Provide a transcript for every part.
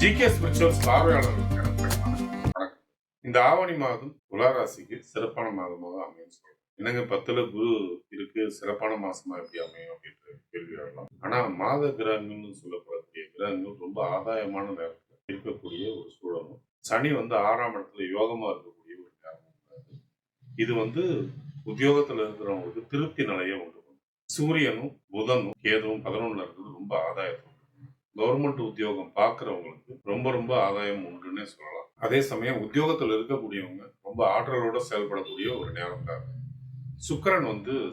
GK spirituals பார்வையாளர்களுக்கு வணக்கம். இந்த ஆவணி மாதம் துளாராசிக்கு சிறப்பான மாதமாக அமையும் சொல்றோம். என்னங்க 10ல குரு இருக்கு, சிறப்பான மாசமா எப்படி அமையும் அப்படின்ற கேள்வி வரலாம். ஆனா மாத கிரகங்கள்னு சொல்லப்படக்கூடிய கிரகங்கள் ரொம்ப ஆதாயமான நேரத்தில் இருக்கக்கூடிய ஒரு சூழலும், சனி 6ஆம் இடத்துல யோகமா இருக்கக்கூடிய ஒரு நேரமும். இது உத்தியோகத்துல இருக்கிறவங்களுக்கு திருப்தி நிலையை உண்டு பண்ணும். சூரியனும் புதனும் கேதுவும் 11ல இருக்கிறது ரொம்ப ஆதாயத்தை. கவர்மெண்ட் உத்தியோகம் பார்க்குறவங்களுக்கு ரொம்ப ரொம்ப ஆதாயம் உண்டுன்னே சொல்லலாம். அதே சமயம் உத்தியோகத்தில் இருக்கக்கூடியவங்க ரொம்ப ஆற்றலோட செயல்படக்கூடிய ஒரு நேரம் தான். சுக்கிரன்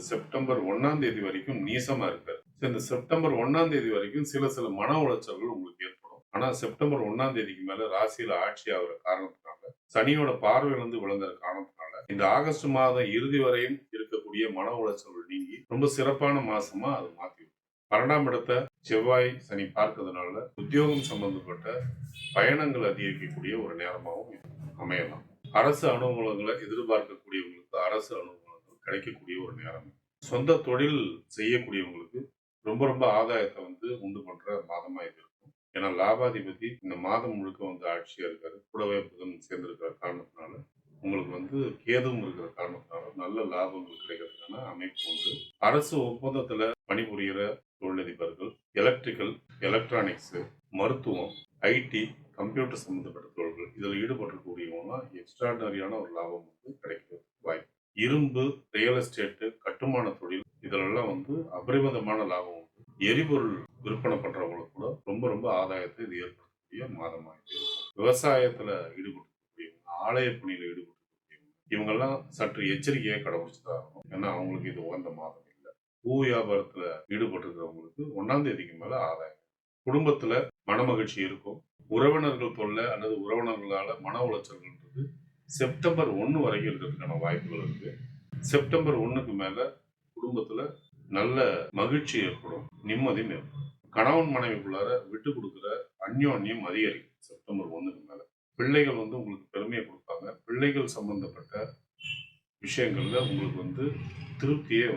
செப்டம்பர் 1ஆம் தேதி வரைக்கும் நீசமா இருக்காரு. இந்த செப்டம்பர் 1ஆம் தேதி வரைக்கும் சில மன உளைச்சல்கள் உங்களுக்கு ஏற்படும். ஆனா செப்டம்பர் 1ஆம் தேதிக்கு மேல ராசியில ஆட்சி ஆகிற காரணத்தினால, சனியோட பார்வையிலிருந்து விளங்குற காரணத்தினால, இந்த ஆகஸ்ட் மாதம் இறுதி வரையும் இருக்கக்கூடிய மன உளைச்சல்கள் நீங்கி ரொம்ப சிறப்பான மாசமா அது மாத்தி 12ஆம் இடத்தை செவ்வாய் சனி பார்க்கறதுனால உத்தியோகம் சம்பந்தப்பட்ட பயணங்கள் அதிகரிக்கக்கூடிய ஒரு நேரமாகவும் அமையலாம். அரசு அனுகூலங்களை எதிர்பார்க்கக்கூடியவங்களுக்கு அரசு அனுகூலங்கள் கிடைக்கக்கூடிய ஒரு நேரம். சொந்த தொழில் செய்யக்கூடியவங்களுக்கு ரொம்ப ரொம்ப ஆதாயத்தை உண்டு பண்ற மாதமா இது இருக்கும். ஏன்னா லாபாதிபதி இந்த மாதம் முழுக்க ஆட்சியா இருக்காரு. கூடவே புதன் சேர்ந்திருக்கிற காரணத்தினால உங்களுக்கு கேதுவும் இருக்கிற காரணத்தினால நல்ல லாபங்கள் கிடைக்கிறதுக்கான அமைப்பு உண்டு. அரசு ஒப்பந்தத்துல பணிபுரிகிற தொழிலதிபர்கள், எலக்ட்ரிக்கல், எலக்ட்ரானிக்ஸ், மருத்துவம், ஐடி, கம்ப்யூட்டர் சம்பந்தப்பட்ட தொழில்கள் இதில் ஈடுபடக்கூடியவங்கலாம் எக்ஸ்ட்ராடனரியான ஒரு லாபம் கிடைக்கிறது வாய்ப்பு. இரும்பு, ரியல் எஸ்டேட்டு, கட்டுமான தொழில் இதிலெல்லாம் அபரிமிதமான லாபம் உண்டு. எரிபொருள் விற்பனை பண்றவங்களுக்கு கூட ரொம்ப ரொம்ப ஆதாயத்தை இது ஏற்படுத்தக்கூடிய மாதமாக இருக்கும். விவசாயத்துல ஈடுபட்டிருக்கக்கூடியவங்க, ஆலய பணியில ஈடுபட்டிருக்கக்கூடியவங்க இவங்கெல்லாம் சற்று எச்சரிக்கையை கடைபிடிச்சுதான் இருக்கும். ஏன்னா அவங்களுக்கு இது உகந்த மாதம். பூ வியாபாரத்துல ஈடுபட்டிருக்கிறவங்களுக்கு 1ஆம் தேதிக்கு மேல ஆதாயம். குடும்பத்துல மனமகிழ்ச்சி இருக்கும். உறவினர்கள் தொல்லை அல்லது உறவினர்களால மன உளைச்சல்ன்றது செப்டம்பர் 1 வரைக்கும் இருக்கிறதுக்கான வாய்ப்புகள் இருக்கு. செப்டம்பர் 1க்கு மேல குடும்பத்துல நல்ல மகிழ்ச்சி ஏற்படும், நிம்மதியும் ஏற்படும். கணவன் மனைவிக்குள்ளார விட்டு கொடுக்குற அந்யோன்யம் அதிகரிக்கும். செப்டம்பர் 1க்கு மேல பிள்ளைகள் உங்களுக்கு பெருமையை கொடுப்பாங்க. பிள்ளைகள் சம்பந்தப்பட்ட விஷயங்கள்ல உங்களுக்கு திருப்தியே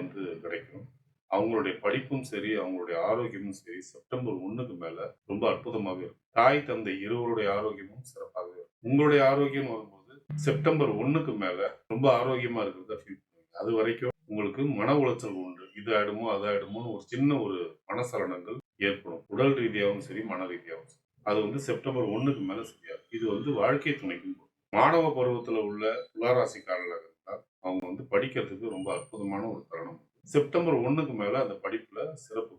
கிடைக்கும். அவங்களுடைய படிப்பும் சரி, அவங்களுடைய ஆரோக்கியமும் சரி செப்டம்பர் 1க்கு மேல ரொம்ப அற்புதமாக இருக்கும். தாய் தந்தை இருவருடைய ஆரோக்கியமும் சிறப்பாக இருக்கும். உங்களுடைய ஆரோக்கியம் வரும்போது செப்டம்பர் 1க்கு மேல ரொம்ப ஆரோக்கியமா இருக்கிறத ஃபீல் பண்ணுவீங்க. அது வரைக்கும் உங்களுக்கு மன உளைச்சல் உண்டு. இது ஆயிடுமோ அது ஆயிடுமோன்னு ஒரு சின்ன ஒரு மனசலனங்கள் ஏற்படும். உடல் ரீதியாகவும் சரி, மன ரீதியாகவும் சரி. அது செப்டம்பர் 1க்கு மேல சரியாகும். இது வாழ்க்கை துணைக்கும் மாணவ பருவத்துல உள்ள துளாராசிக்காரர்கள் அவங்க படிக்கிறதுக்கு ரொம்ப அற்புதமான ஒரு தருணம். செப்டம்பர் 1க்கு மேல அந்த படிப்புல சிறப்பு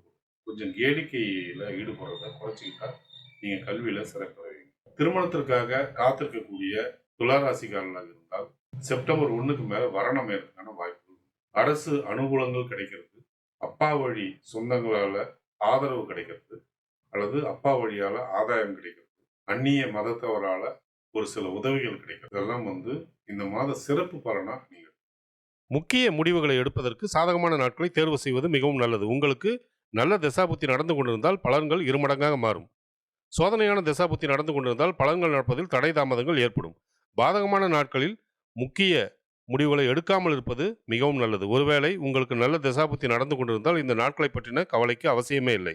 கொஞ்சம் கேளிக்கையில ஈடுபடுறத குறைச்சிக்கிட்டா நீங்க கல்வியில சிறப்புறீங்க. திருமணத்திற்காக காத்திருக்கக்கூடிய துளாராசிக்காரர்களாக இருந்தால் செப்டம்பர் 1க்கு மேல வரணம் அமையறதுக்கான வாய்ப்பு. அரசு அனுகூலங்கள் கிடைக்கிறது, அப்பா வழி சொந்தங்களால ஆதரவு கிடைக்கிறது, அல்லது அப்பா வழியால ஆதாயம் கிடைக்கிறது, அந்நிய மதத்தவரால ஒரு சில உதவிகள் கிடைக்கிறது. இதெல்லாம் இந்த மாத சிறப்பு பலனா நீங்க முக்கிய முடிவுகளை எடுப்பதற்கு சாதகமான நாட்களை தேர்வு செய்வது மிகவும் நல்லது. உங்களுக்கு நல்ல திசாபுத்தி நடந்து கொண்டிருந்தால் பலன்கள் இருமடங்காக மாறும். சோதனையான திசாபுத்தி நடந்து கொண்டிருந்தால் பலன்கள் நடப்பதில் தடை தாமதங்கள் ஏற்படும். பாதகமான நாட்களில் முக்கிய முடிவுகளை எடுக்காமல் இருப்பது மிகவும் நல்லது. ஒருவேளை உங்களுக்கு நல்ல திசாபுத்தி நடந்து கொண்டிருந்தால் இந்த நாட்களை பற்றின கவலைக்கு அவசியமே இல்லை.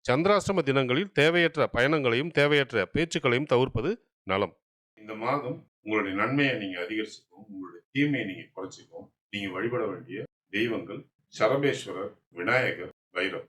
சந்திராஷ்டம தினங்களில் தேவையற்ற பயணங்களையும் தேவையற்ற பேச்சுக்களையும் தவிர்ப்பது நலம். இந்த மாதம் உங்களுடைய நன்மையை நீங்க அதிகரிச்சுக்கும், உங்களுடைய தீமையை நீங்க குறைச்சிக்கும். நீங்க வழிபட வேண்டிய தெய்வங்கள் சரபேஸ்வரர், விநாயகர், பைரவர்.